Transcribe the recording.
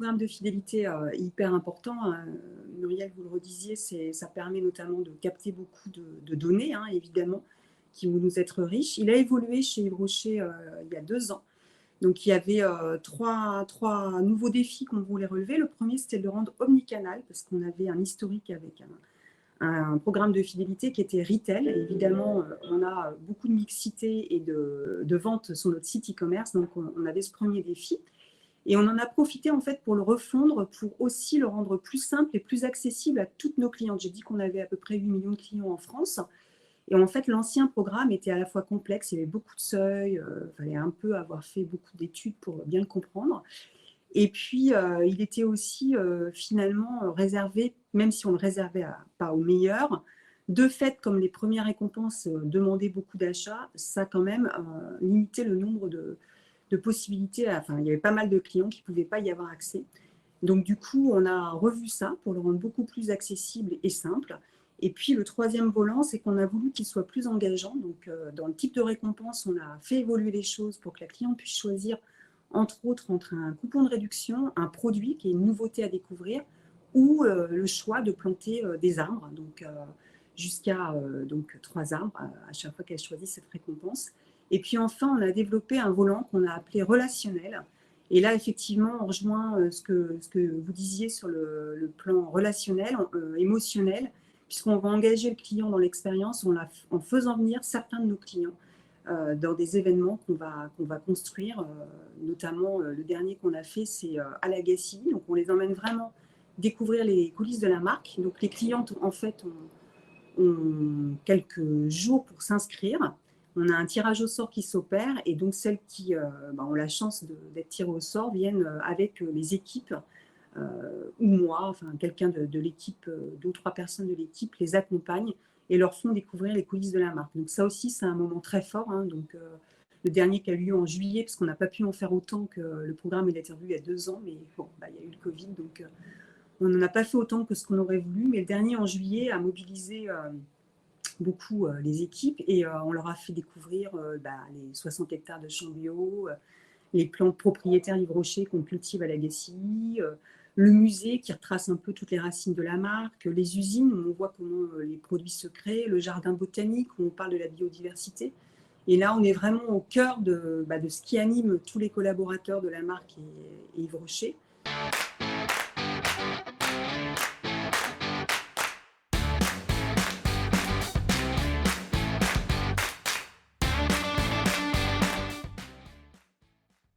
programme de fidélité est hyper important. Muriel, vous le redisiez, ça permet notamment de capter beaucoup de données, hein, évidemment, qui vont nous être riches. Il a évolué chez Yves Rocher il y a 2 ans. Donc, il y avait trois nouveaux défis qu'on voulait relever. Le premier, c'était de le rendre omnicanal, parce qu'on avait un historique avec un programme de fidélité qui était retail. Et évidemment, on a beaucoup de mixité et de vente sur notre site e-commerce, donc on avait ce premier défi. Et on en a profité en fait pour le refondre, pour aussi le rendre plus simple et plus accessible à toutes nos clientes. J'ai dit qu'on avait à peu près 8 millions de clients en France. Et en fait, l'ancien programme était à la fois complexe, il y avait beaucoup de seuils, il fallait un peu avoir fait beaucoup d'études pour bien le comprendre. Et puis, il était aussi finalement réservé, même si on le réservait pas aux meilleurs, de fait, comme les premières récompenses demandaient beaucoup d'achats, ça a quand même limité le nombre de possibilités. Enfin, il y avait pas mal de clients qui ne pouvaient pas y avoir accès. Donc, du coup, on a revu ça pour le rendre beaucoup plus accessible et simple. Et puis, le troisième volant, c'est qu'on a voulu qu'il soit plus engageant. Donc, dans le type de récompense, on a fait évoluer les choses pour que la cliente puisse choisir, entre autres, entre un coupon de réduction, un produit qui est une nouveauté à découvrir, ou le choix de planter des arbres, donc jusqu'à donc 3 arbres à chaque fois qu'elle choisit cette récompense. Et puis enfin, on a développé un volant qu'on a appelé relationnel. Et là, effectivement, on rejoint ce que vous disiez sur le plan relationnel, émotionnel, puisqu'on va engager le client dans l'expérience en faisant venir certains de nos clients dans des événements qu'on va construire. Notamment, le dernier qu'on a fait, c'est à la Gacilly. Donc, on les emmène vraiment découvrir les coulisses de la marque. Donc, les clientes, en fait, ont quelques jours pour s'inscrire. On a un tirage au sort qui s'opère et donc celles qui ont la chance d'être tirées au sort viennent avec les équipes ou moi, enfin quelqu'un de l'équipe, 2 ou 3 personnes de l'équipe les accompagnent et leur font découvrir les coulisses de la marque. Donc ça aussi, c'est un moment très fort. Hein. Donc le dernier qui a eu lieu en juillet, parce qu'on n'a pas pu en faire autant que le programme il a été revu il y a 2 ans, mais bon, il y a eu le Covid, donc on n'en a pas fait autant que ce qu'on aurait voulu. Mais le dernier en juillet a mobilisé beaucoup les équipes et on leur a fait découvrir les 60 hectares de champs bio, les plantes propriétaires Yves Rocher qu'on cultive à la Gacilly, le musée qui retrace un peu toutes les racines de la marque, les usines où on voit comment les produits se créent, le jardin botanique où on parle de la biodiversité. Et là, on est vraiment au cœur de ce qui anime tous les collaborateurs de la marque et Yves Rocher.